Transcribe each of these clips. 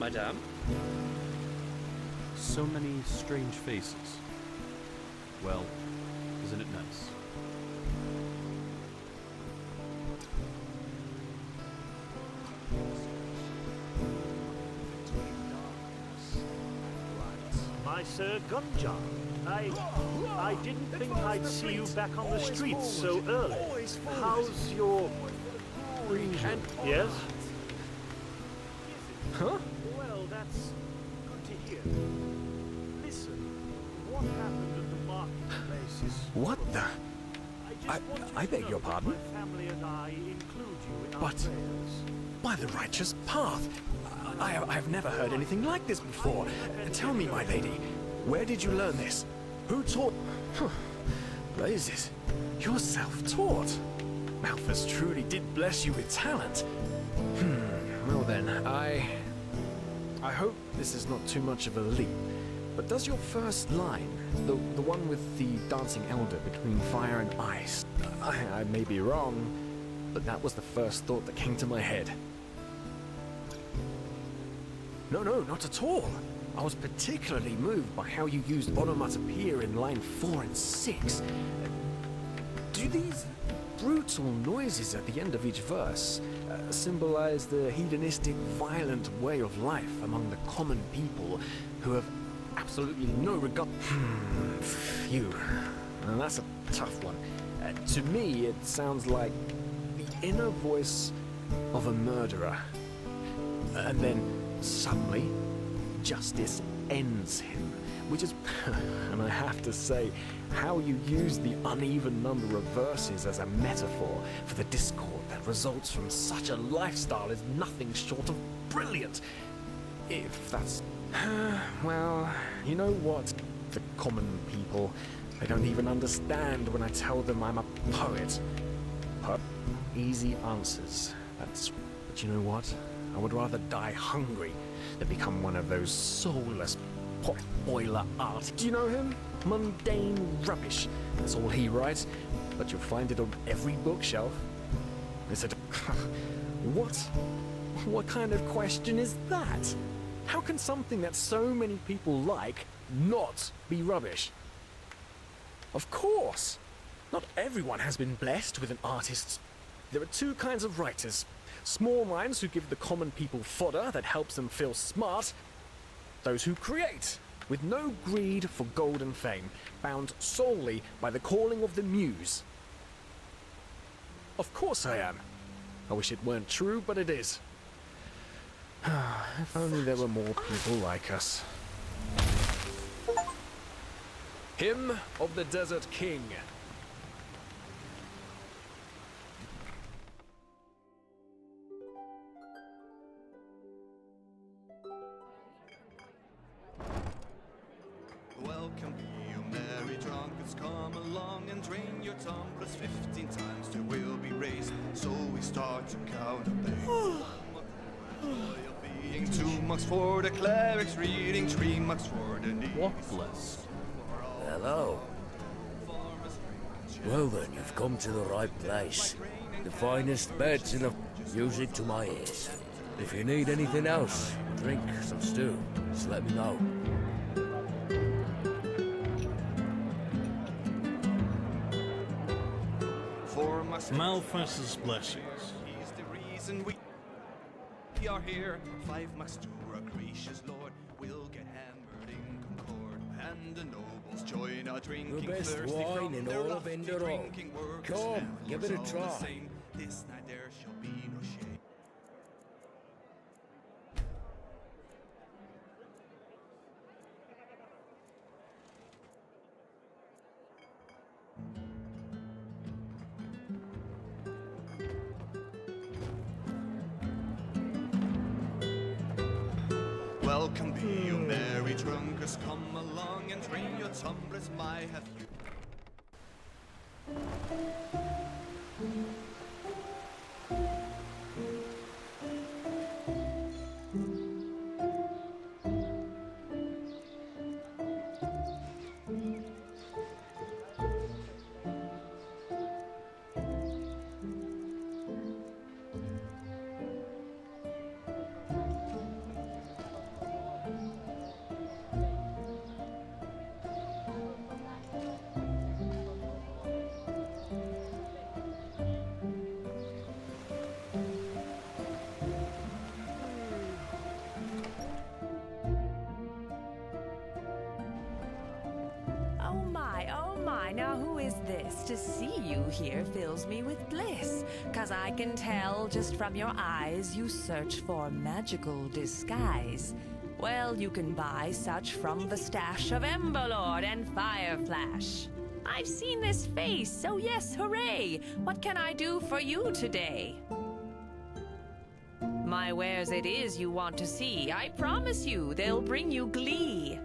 madame. So many strange faces. Well, isn't it nice? My Sir Gunjar, I didn't think I'd see you back on the streets so early. How's your... And yes? Huh? Well, that's good to hear. Listen, what happened at the marketplace is... What the? I beg your pardon? My family and I include you in our But- prayers. By the righteous path. I've never heard anything like this before. Tell me, my lady, where did you learn this? Who taught... Blazes, you're self-taught. Malthus truly did bless you with talent. Well then, I hope this is not too much of a leap. But does your first line, the one with the dancing elder between fire and ice, I may be wrong, but that was the first thought that came to my head. No, not at all. I was particularly moved by how you used onomatopoeia in line 4 and 6. Do these brutal noises at the end of each verse symbolize the hedonistic, violent way of life among the common people who have absolutely no regard? Phew. Well, that's a tough one. To me, it sounds like the inner voice of a murderer. And then, suddenly, justice ends him. Which is, and I have to say, how you use the uneven number of verses as a metaphor for the discord that results from such a lifestyle is nothing short of brilliant. If that's... well, you know what? The common people, they don't even understand when I tell them I'm a poet. Easy answers. But you know what? I would rather die hungry than become one of those soulless pot boiler art. Do you know him? Mundane rubbish. That's all he writes, but you'll find it on every bookshelf. Is it... What? What kind of question is that? How can something that so many people like not be rubbish? Of course! Not everyone has been blessed with an artist's... There are two kinds of writers. Small minds who give the common people fodder that helps them feel smart. Those who create, with no greed for gold and fame, bound solely by the calling of the muse. Of course I am. I wish it weren't true, but it is. If only there were more people like us. Hymn of the Desert King. Welcome, you merry drunkards, come along and drain your tumblers 15 times, they will be raised, so we start to count up days. Being 2 monks for the clerics, reading 3 monks for the needy. What blessed? Hello. Well then, you've come to the right place. The finest beds in the... Music to my ears. If you need anything else, drink, some stew, just let me know. Malthus's blessings. He's the reason we are here. 5 monks to our gracious Lord will get hammered in concord, and the nobles join our drinking. The best thirsty wine from in their all of lofty Enderal. drinking workers Come, and give it a lords all the try. same. This night there shall be no shame. Welcome be you merry drunkards, come along and drain your tumblers, my have you. Why, now who is this? To see you here fills me with bliss. 'Cause I can tell just from your eyes you search for magical disguise. Well, you can buy such from the stash of Emberlord and Fireflash. I've seen this face, so yes, hooray! What can I do for you today? My wares it is you want to see. I promise you, they'll bring you glee.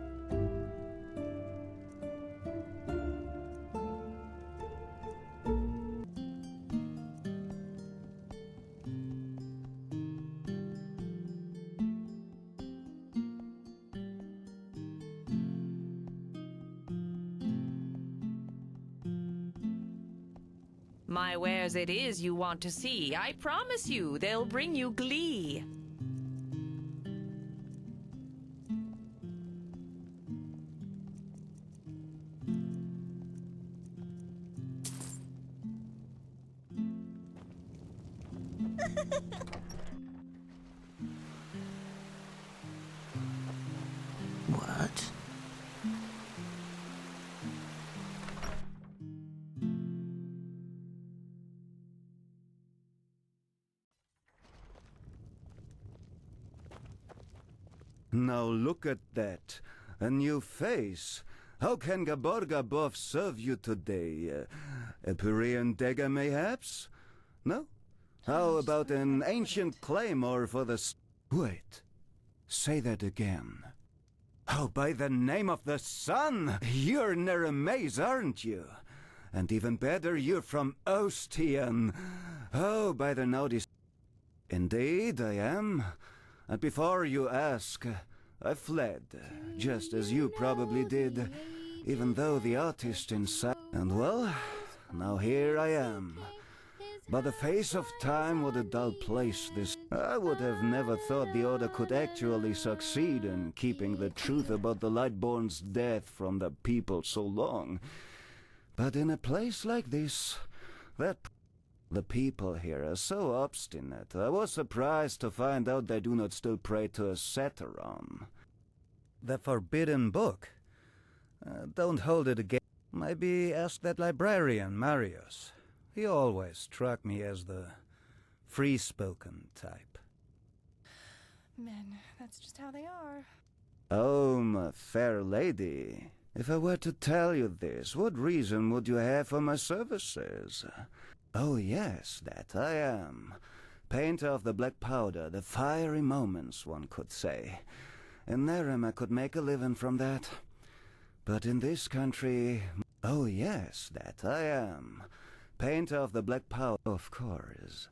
My wares it is you want to see. I promise you, they'll bring you glee. What? Now look at that. A new face. How can Gabor serve you today? A Pyrean dagger, mayhaps? No? How about an ancient claymore for the... Wait. Say that again. Oh, by the name of the sun! You're Neremaze, aren't you? And even better, you're from Ostian. Oh, by the notice... Indeed, I am. And before you ask, I fled, just as you probably did, even though the artist inside... And well, now here I am. By the face of time, what a dull place this... I would have never thought the Order could actually succeed in keeping the truth about the Lightborn's death from the people so long. But in a place like this, the people here are so obstinate. I was surprised to find out they do not still pray to a Satyron. The forbidden book? Don't hold it again. Maybe ask that librarian, Marius. He always struck me as the free-spoken type. Men, that's just how they are. Oh, my fair lady. If I were to tell you this, what reason would you have for my services? Oh yes, that I am. Painter of the black powder, the fiery moments, one could say. In Nerem I could make a living from that. But in this country... Oh yes, that I am. Painter of the black powder, of course.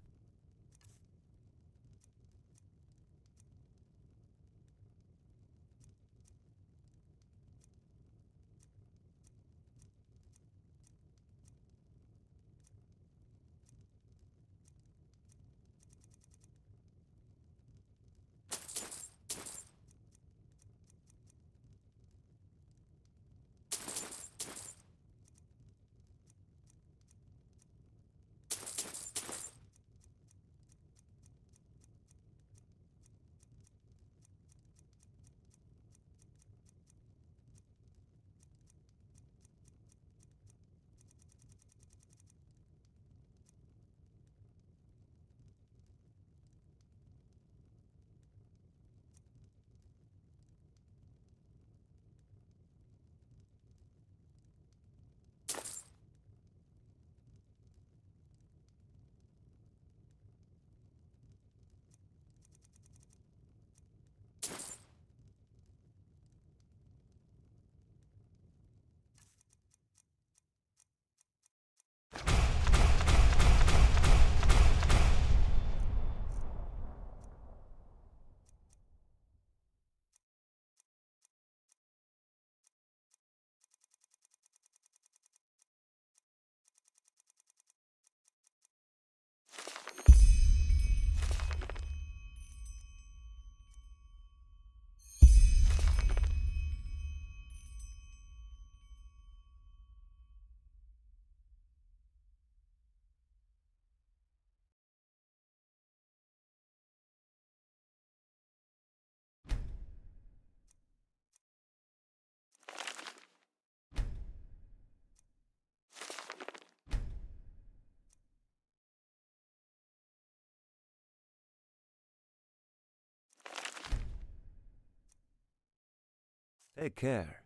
Take care.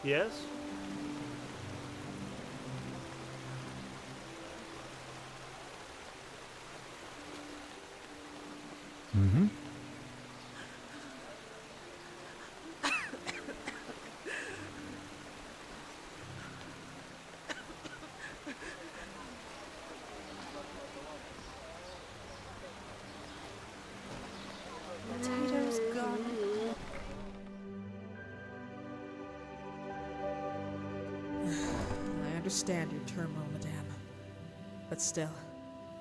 Yes? Potatoes gone. I understand your turmoil, madame. But still,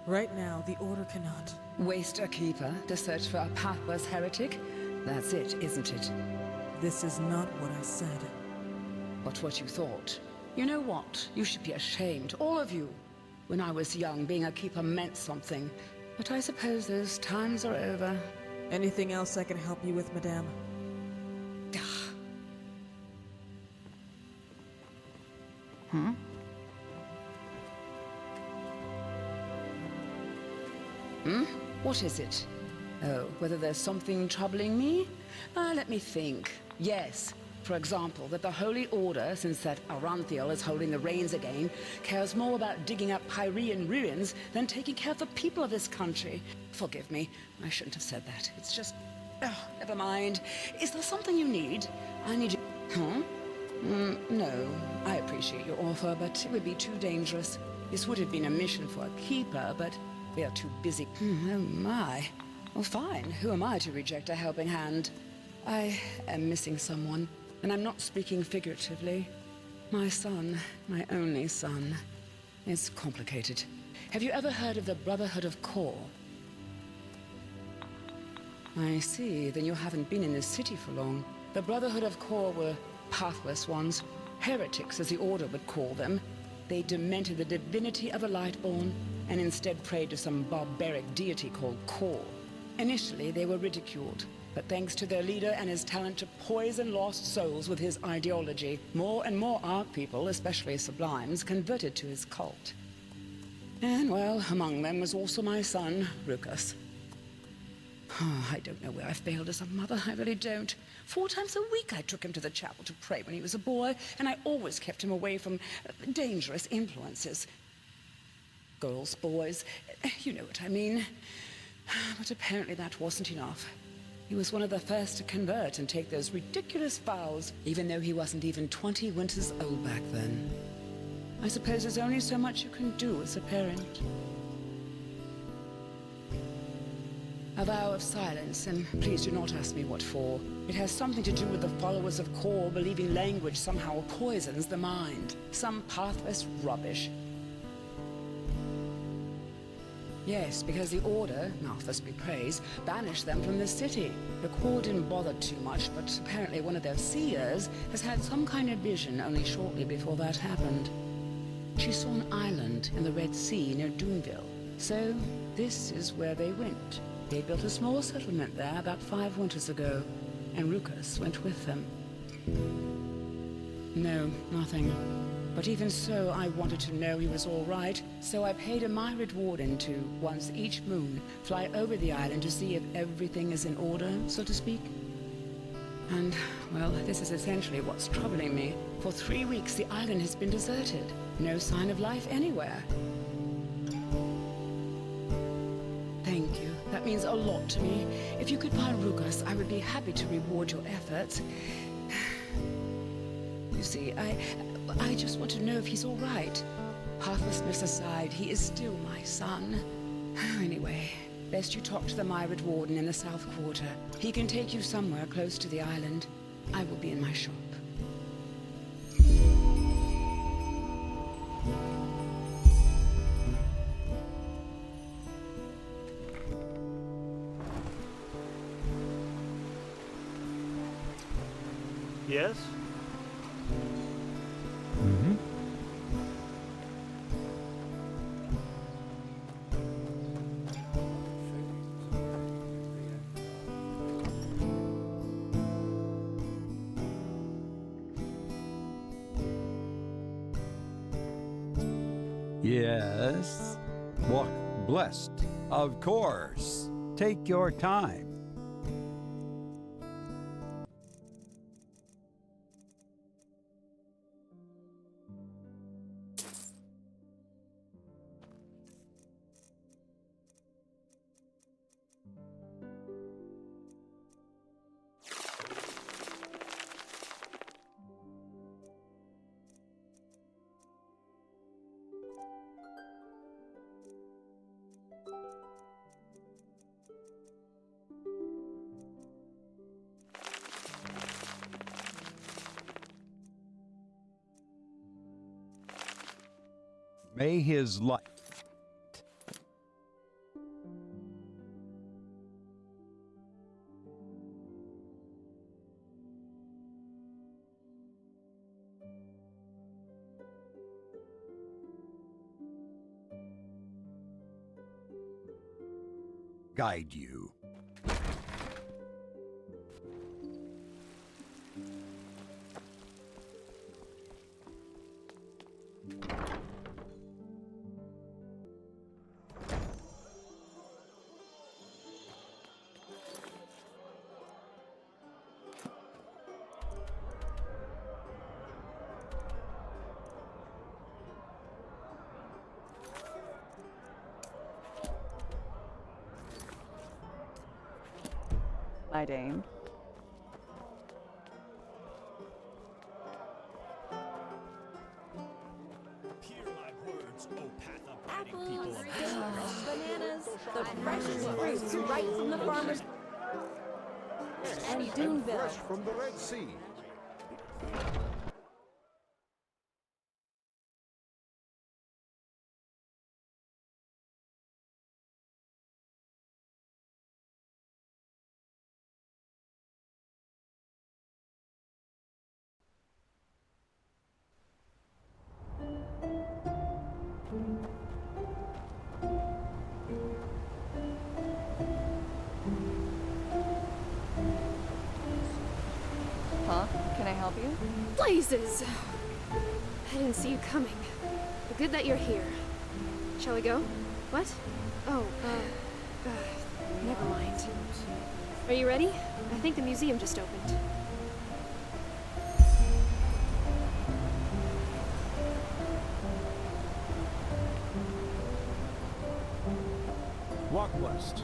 right now, the Order cannot. Waste a keeper to search for a pathless heretic? That's it, isn't it? This is not what I said. But what you thought. You know what? You should be ashamed, all of you. When I was young, being a keeper meant something. But I suppose those times are over. Anything else I can help you with, madame? What is it? Oh, whether there's something troubling me? Let me think. Yes. For example, that the Holy Order, since that Aranthiel is holding the reins again, cares more about digging up Pyrean ruins than taking care of the people of this country. Forgive me, I shouldn't have said that. It's just... Oh, never mind. Is there something you need? I need you... Huh? No, I appreciate your offer, but it would be too dangerous. This would have been a mission for a keeper, but we are too busy. Oh my. Well, fine. Who am I to reject a helping hand? I am missing someone, and I'm not speaking figuratively. My son, my only son. It's complicated. Have you ever heard of the Brotherhood of Kor? I see. Then you haven't been in this city for long. The Brotherhood of Kor were pathless ones. Heretics, as the Order would call them. They demented the divinity of the Lightborn and instead prayed to some barbaric deity called Kor. Initially, they were ridiculed, but thanks to their leader and his talent to poison lost souls with his ideology, more and more Ark people, especially Sublimes, converted to his cult. And, well, among them was also my son, Rukas. Oh, I don't know where I failed as a mother, I really don't. 4 times a week I took him to the chapel to pray when he was a boy, and I always kept him away from dangerous influences. Girls, boys, you know what I mean. But apparently that wasn't enough. He was one of the first to convert and take those ridiculous vows, even though he wasn't even 20 winters old back then. I suppose there's only so much you can do as a parent. A vow of silence, and please do not ask me what for. It has something to do with the followers of Kor believing language somehow poisons the mind. Some pathless rubbish. Yes, because the Order, Malthus be praised, banished them from the city. The Kor didn't bother too much, but apparently one of their seers has had some kind of vision only shortly before that happened. She saw an island in the Red Sea near Doonville. So, this is where they went. They built a small settlement there about 5 winters ago, and Rukas went with them. No, nothing. But even so, I wanted to know he was all right, so I paid a myriad warden to, once each moon, fly over the island to see if everything is in order, so to speak. And, well, this is essentially what's troubling me. For 3 weeks, the island has been deserted. No sign of life anywhere. Thank you. That means a lot to me. If you could find Rukas, I would be happy to reward your efforts. You see, I just want to know if he's all right. Pathlessness aside, he is still my son. Anyway, best you talk to the myriad warden in the South Quarter. He can take you somewhere close to the island. I will be in my shop. Yes? Yes. Walk blessed, of course. take your time. May his light. Guide you. My Dame. Apples, bananas, the freshest fruits right from the farmer's. And Doonville. Fresh from the Red Sea. Huh? Can I help you? Blazes! I didn't see you coming. But good that you're here. Shall we go? What? Oh, never mind. Are you ready? I think the museum just opened. Walk west.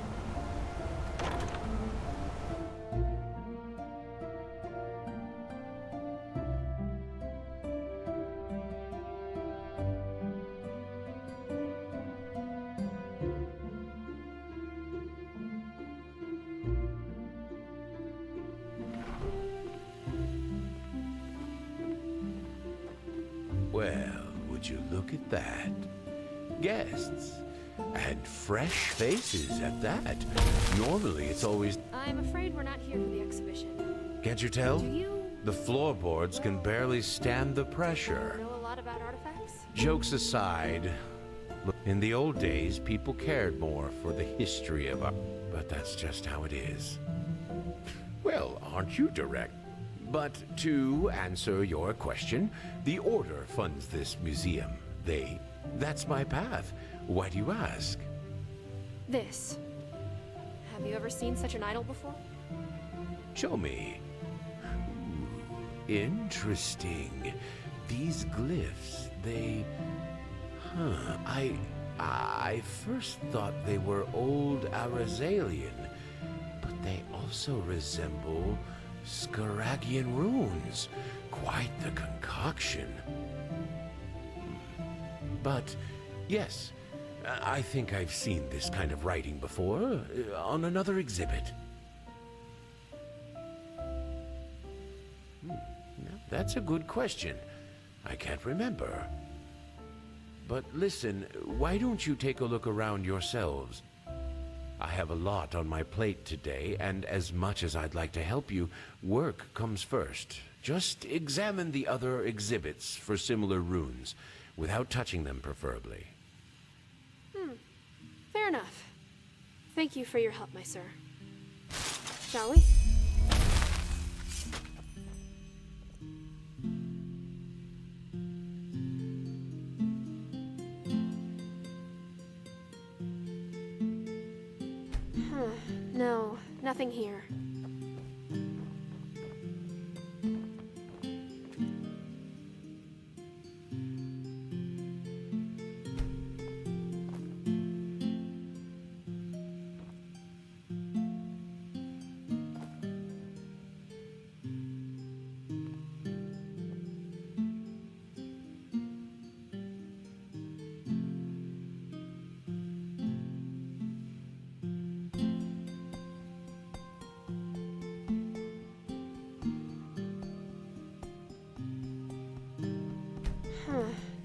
Well, would you look at that? Guests. And fresh faces at that. Normally it's always... I'm afraid we're not here for the exhibition. Can't you tell? Do you The floorboards can barely stand the pressure. know a lot about artifacts? Jokes aside, look, in the old days, people cared more for the history of art. But that's just how it is. Well, aren't you direct? But to answer your question, the Order funds this museum. That's my path. Why do you ask? This. Have you ever seen such an idol before? Show me. Ooh, interesting. These glyphs, I first thought they were old Arazalian, but they also resemble Scaragian runes. Quite the concoction. But, yes, I think I've seen this kind of writing before, on another exhibit. Now, that's a good question. I can't remember. But listen, why don't you take a look around yourselves? I have a lot on my plate today, and as much as I'd like to help you, work comes first. Just examine the other exhibits for similar runes, without touching them preferably. Fair enough. Thank you for your help, my sir. Shall we? Huh. No, nothing here.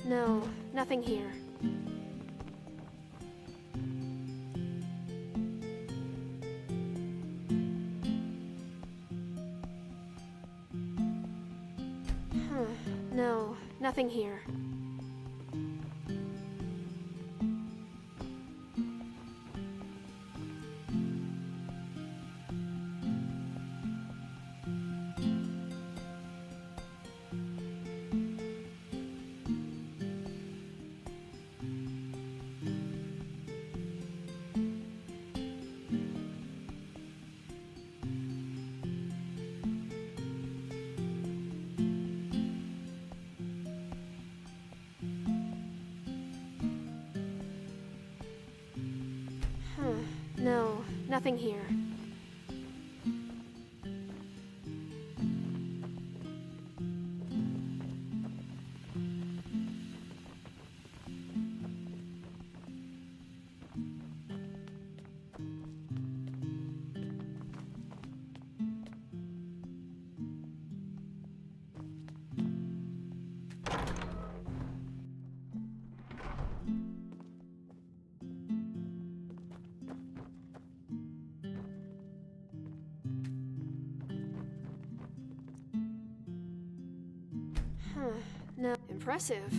No, nothing here. No, nothing here. No, nothing here. No. Impressive.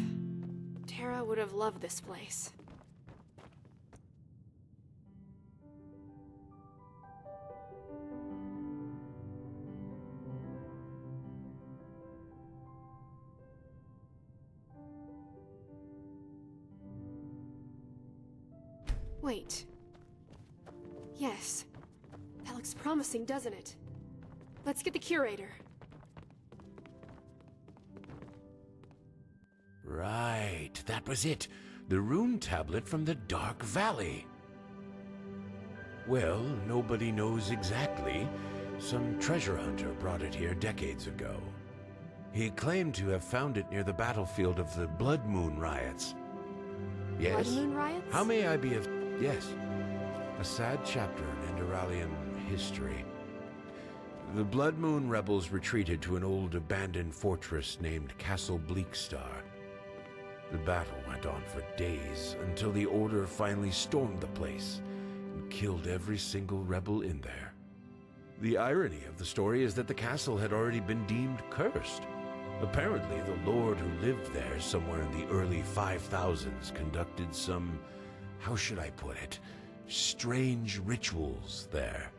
Tara would have loved this place. Wait. Yes. That looks promising, doesn't it? Let's get the curator. Right, that was it. The rune tablet from the Dark Valley. Well, nobody knows exactly. Some treasure hunter brought it here decades ago. He claimed to have found it near the battlefield of the Blood Moon riots. Yes? Blood Moon riots? How may I be of... Yes. A sad chapter in Enderalian history. The Blood Moon rebels retreated to an old abandoned fortress named Castle Bleakstar. The battle went on for days until the Order finally stormed the place and killed every single rebel in there. The irony of the story is that the castle had already been deemed cursed. Apparently, the lord who lived there somewhere in the early 5000s conducted some, how should I put it, strange rituals there.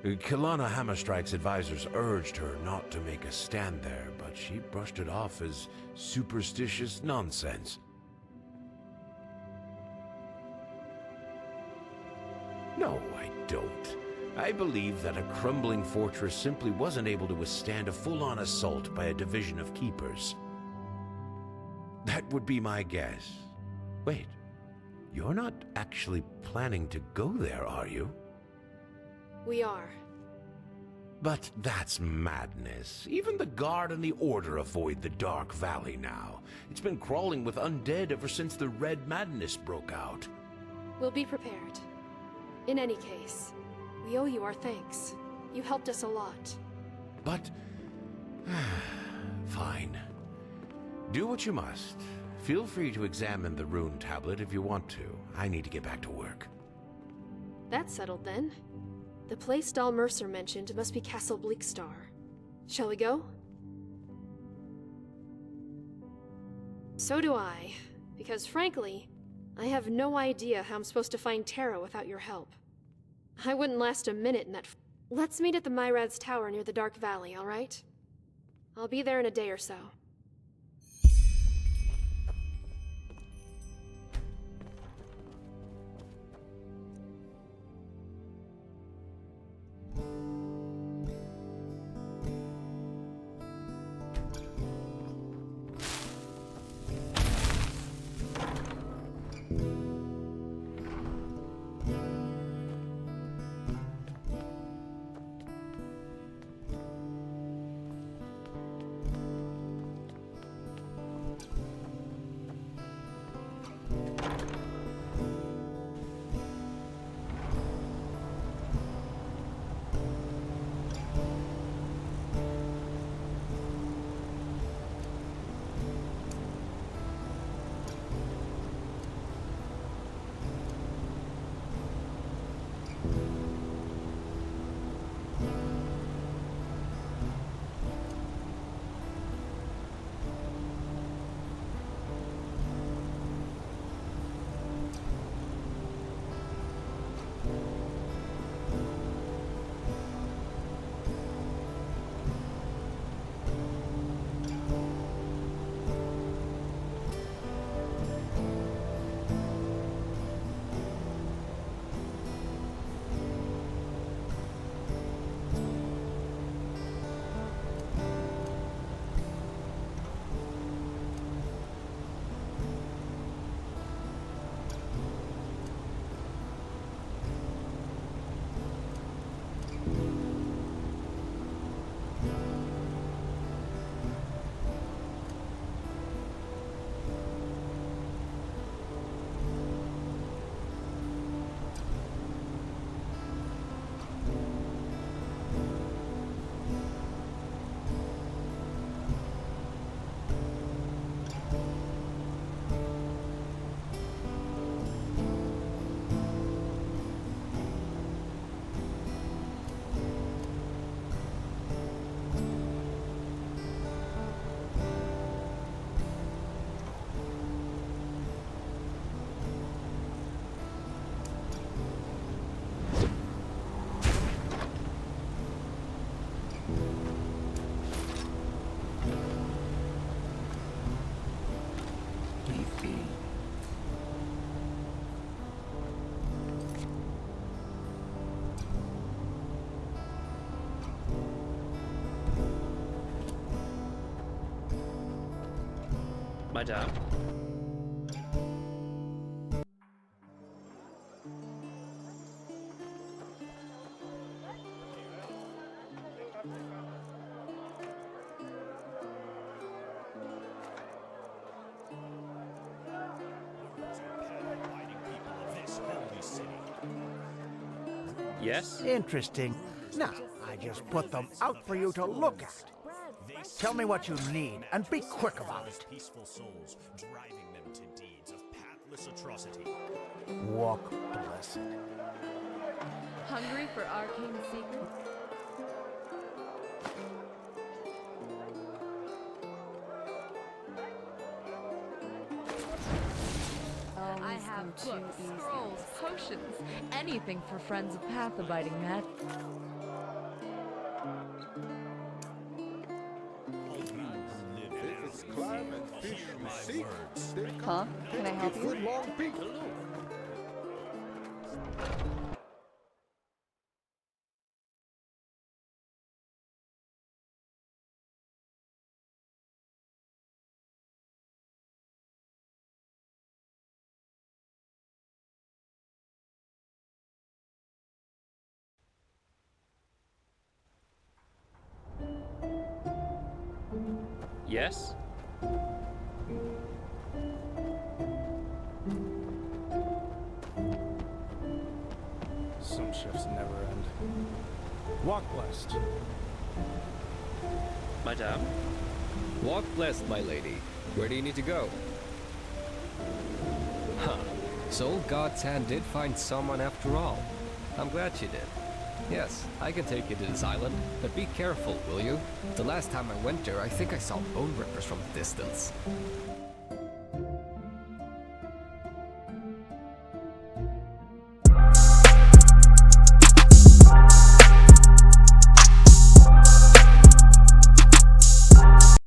Kilana Hammerstrike's advisors urged her not to make a stand there, but she brushed it off as superstitious nonsense. No, I don't. I believe that a crumbling fortress simply wasn't able to withstand a full-on assault by a division of keepers. That would be my guess. Wait, you're not actually planning to go there, are you? We are. But that's madness. Even the Guard and the Order avoid the Dark Valley now. It's been crawling with undead ever since the Red Madness broke out. We'll be prepared. In any case, we owe you our thanks. You helped us a lot. But... fine. Do what you must. Feel free to examine the rune tablet if you want to. I need to get back to work. That's settled then. The place Dal Mercer mentioned must be Castle Bleakstar. Shall we go? So do I, because frankly, I have no idea how I'm supposed to find Tara without your help. I wouldn't last a minute in that. Let's meet at the Myrad's Tower near the Dark Valley, all right? I'll be there in a day or so. Madame. Yes? Interesting. Now, I just put them out for you to look at. Tell me what you need, and be quick about it. Peaceful souls, driving them to deeds of pathless atrocity. Walk blessed. Hungry for arcane secrets? I have books, scrolls, potions, anything for friends of path-abiding Matt. Huh? Can I help you? Yes? Some shifts never end. Walk blessed. Madame? Walk blessed, my lady. Where do you need to go? Huh. So God's hand did find someone after all. I'm glad she did. Yes, I can take you to this island, but be careful, will you? The last time I went there, I think I saw bone rippers from a distance.